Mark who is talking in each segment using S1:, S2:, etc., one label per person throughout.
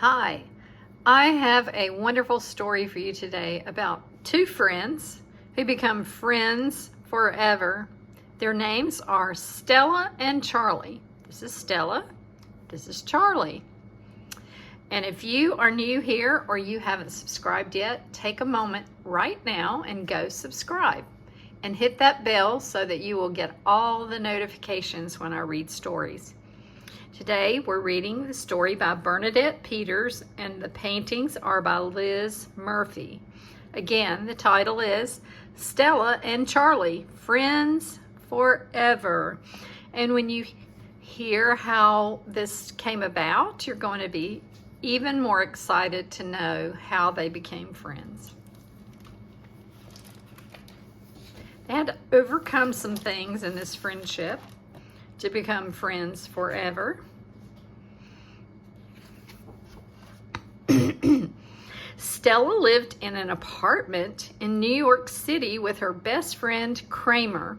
S1: Hi, I have a wonderful story for you today about two friends who become friends forever. Their names are Stella and Charlie. This is Stella, this is Charlie. And if you are new here or you haven't subscribed yet, take a moment right now and go subscribe. And hit that bell so that you will get all the notifications when I read stories. Today we're reading the story by Bernadette Peters and the paintings are by Liz Murphy. Again, the title is Stella and Charlie, Friends Forever. And when you hear how this came about, you're going to be even more excited to know how they became friends. They had to overcome some things in this friendship to become friends forever. Stella lived in an apartment in New York City with her best friend Kramer.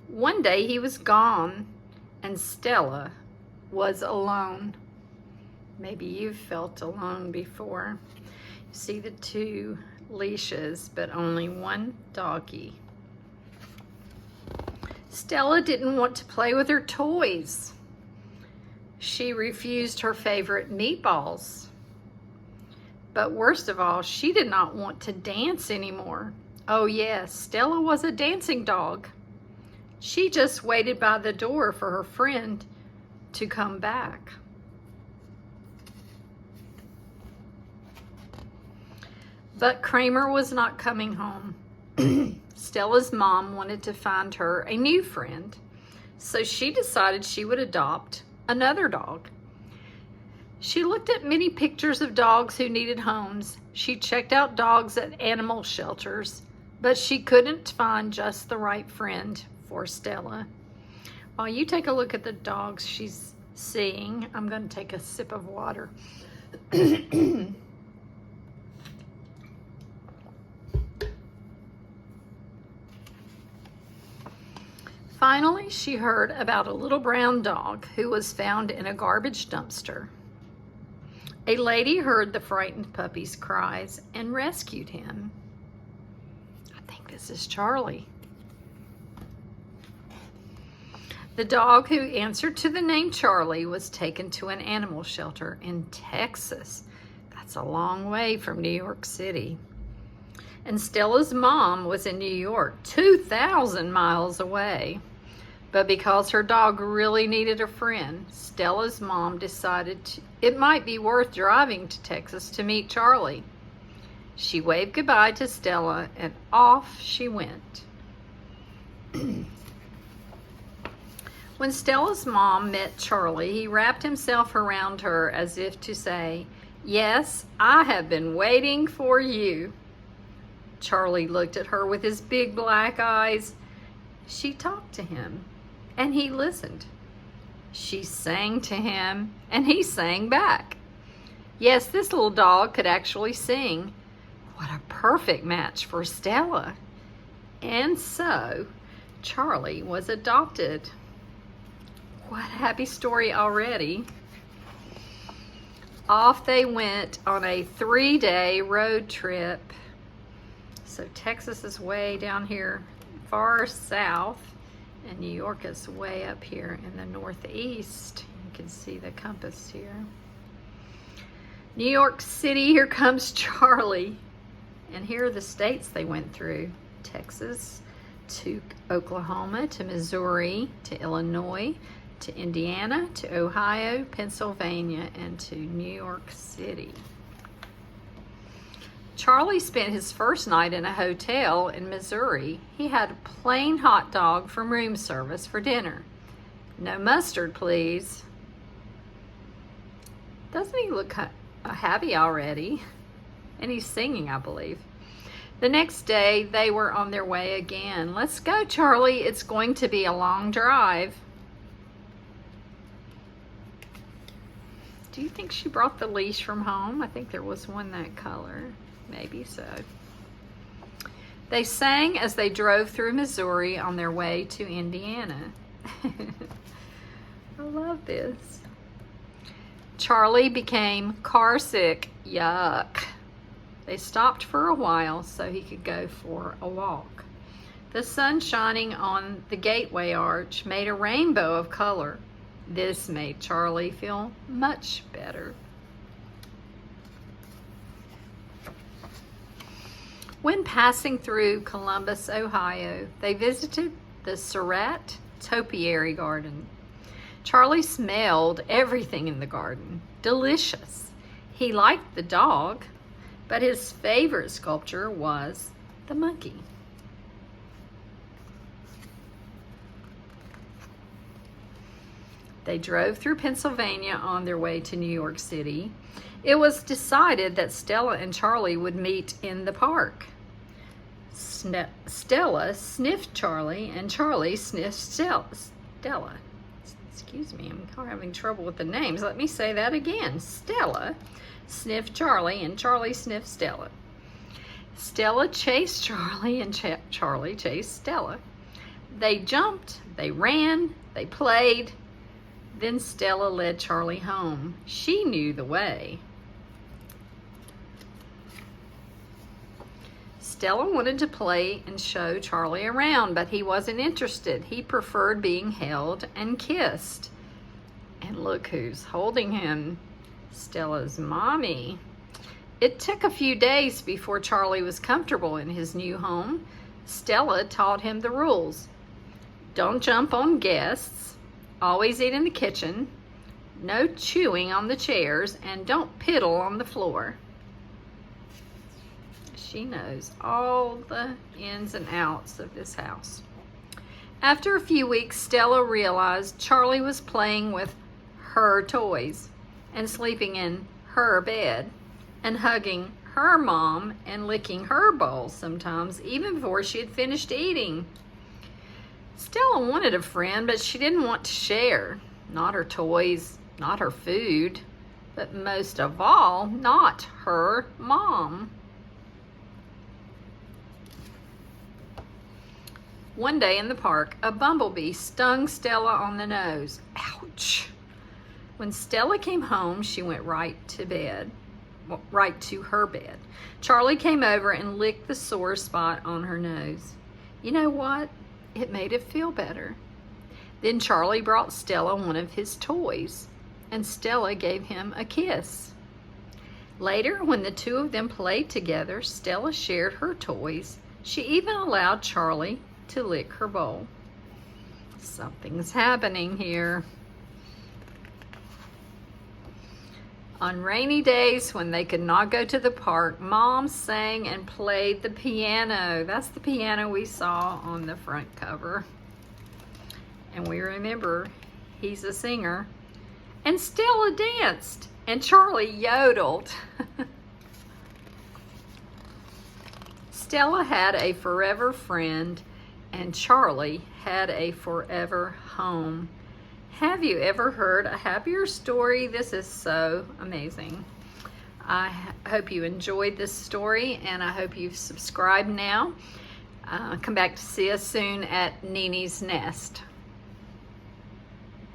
S1: One day he was gone and Stella was alone. Maybe you've felt alone before. You see the two leashes, but only one doggy. Stella didn't want to play with her toys. She refused her favorite meatballs. But worst of all, she did not want to dance anymore. Oh yes, Stella was a dancing dog. She just waited by the door for her friend to come back. But Kramer was not coming home. Stella's mom wanted to find her a new friend, so she decided she would adopt another dog. She looked at many pictures of dogs who needed homes. She checked out dogs at animal shelters, but she couldn't find just the right friend for Stella. While you take a look at the dogs she's seeing, I'm going to take a sip of water. Finally, she heard about a little brown dog who was found in a garbage dumpster. A lady heard the frightened puppy's cries and rescued him. I think this is Charlie. The dog who answered to the name Charlie was taken to an animal shelter in Texas. That's a long way from New York City. And Stella's mom was in New York, 2,000 miles away. But because her dog really needed a friend, Stella's mom decided it might be worth driving to Texas to meet Charlie. She waved goodbye to Stella and off she went. When Stella's mom met Charlie, he wrapped himself around her as if to say, "Yes, I have been waiting for you." Charlie looked at her with his big black eyes. She talked to him, and he listened. She sang to him, and he sang back. Yes, this little dog could actually sing. What a perfect match for Stella. And so, Charlie was adopted. What a happy story already. Off they went on a 3-day road trip. So Texas is way down here far south, and New York is way up here in the northeast. You can see the compass here. New York City, here comes Charlie. And here are the states they went through. Texas to Oklahoma to Missouri to Illinois to Indiana to Ohio, Pennsylvania, and to New York City. Charlie spent his first night in a hotel in Missouri. He had a plain hot dog from room service for dinner. No mustard, please. Doesn't he look happy already? And he's singing, I believe. The next day, they were on their way again. Let's go, Charlie. It's going to be a long drive. Do you think she brought the leash from home? I think there was one that color. Maybe so. They sang as they drove through Missouri on their way to Indiana. I love this. Charlie became car sick. Yuck. They stopped for a while so he could go for a walk. The sun shining on the gateway arch made a rainbow of color. This made Charlie feel much better. When passing through Columbus, Ohio, they visited the Surratt Topiary Garden. Charlie smelled everything in the garden. Delicious. He liked the dog, but his favorite sculpture was the monkey. They drove through Pennsylvania on their way to New York City. It was decided that Stella and Charlie would meet in the park. Stella sniffed Charlie, and Charlie sniffed Stella. Excuse me, I'm having trouble with the names. Let me say that again. Stella sniffed Charlie, and Charlie sniffed Stella. Stella chased Charlie, and Charlie chased Stella. They jumped, they ran, they played. Then Stella led Charlie home. She knew the way. Stella wanted to play and show Charlie around, but he wasn't interested. He preferred being held and kissed. And look who's holding him. Stella's mommy. It took a few days before Charlie was comfortable in his new home. Stella taught him the rules. Don't jump on guests. Always eat in the kitchen. No chewing on the chairs, and don't piddle on the floor. She knows all the ins and outs of this house. After a few weeks, Stella realized Charlie was playing with her toys and sleeping in her bed and hugging her mom and licking her bowl sometimes, even before she had finished eating. Stella wanted a friend, but she didn't want to share. Not her toys, not her food, but most of all, not her mom. One day in the park, a bumblebee stung Stella on the nose. Ouch! When Stella came home, she went right to her bed. Charlie came over and licked the sore spot on her nose. You know what? It made it feel better. Then Charlie brought Stella one of his toys, and Stella gave him a kiss. Later, when the two of them played together, Stella shared her toys. She even allowed Charlie to lick her bowl. Something's happening here. On rainy days when they could not go to the park, Mom sang and played the piano. That's the piano we saw on the front cover. And we remember he's a singer. And Stella danced, and Charlie yodeled. Stella had a forever friend, and Charlie had a forever home. Have you ever heard a happier story? This is so amazing. I hope you enjoyed this story, and I hope you've subscribed now. Come back to see us soon at Nini's Nest.